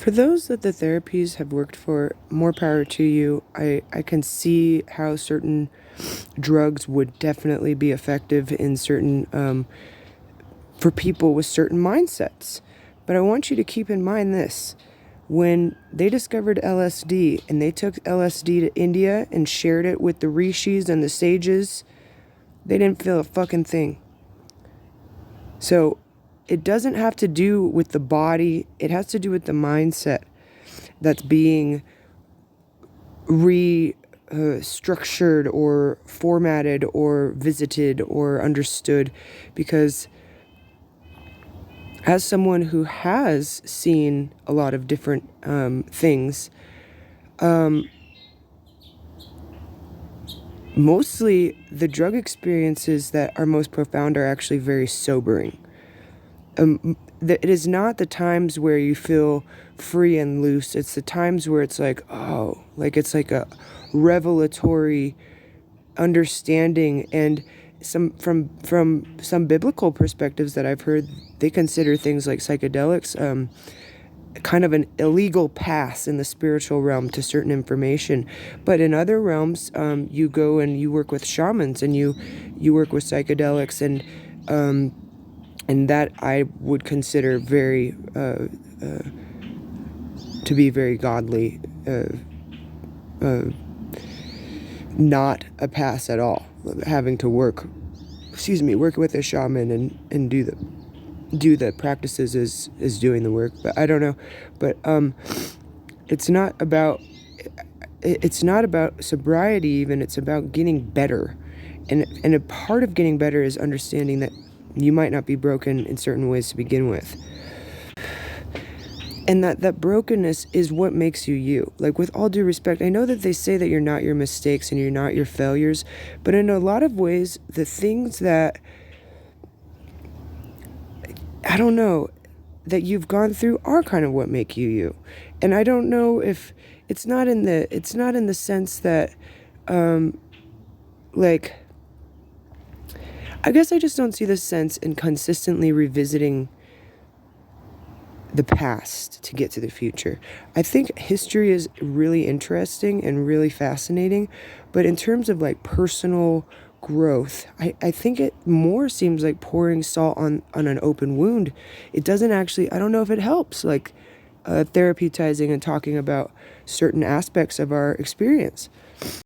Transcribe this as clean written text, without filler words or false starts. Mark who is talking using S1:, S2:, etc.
S1: For those that the therapies have worked for, more power to you. I can see how certain drugs would definitely be effective in certain, for people with certain mindsets. But I want you to keep in mind this. When they discovered LSD and they took LSD to India and shared it with the rishis and the sages, they didn't feel a fucking thing. So it doesn't have to do with the body. It has to do with the mindset that's being restructured or formatted or visited or understood. Because as someone who has seen a lot of different things, mostly the drug experiences that are most profound are actually very sobering. It is not the times where you feel free and loose. It's the times where it's like, oh, like it's like a revelatory understanding. And from some biblical perspectives that I've heard, they consider things like psychedelics kind of an illegal pass in the spiritual realm to certain information. But in other realms, you go and you work with shamans and you work with psychedelics, and that I would consider very to be very godly, not a pass at all. Having to work with a shaman and do the practices is doing the work. But I don't know. But it's not about sobriety even. It's about getting better, and a part of getting better is understanding that you might not be broken in certain ways to begin with. And that brokenness is what makes you you. Like, with all due respect, I know that they say that you're not your mistakes and you're not your failures, but in a lot of ways, the things that, I don't know, that you've gone through are kind of what make you you. And I don't know if it's not in the sense that, like, I guess I just don't see the sense in consistently revisiting the past to get to the future. I think history is really interesting and really fascinating, but in terms of like personal growth, I think it more seems like pouring salt on an open wound. It doesn't actually, I don't know if it helps, like therapeuticizing and talking about certain aspects of our experience.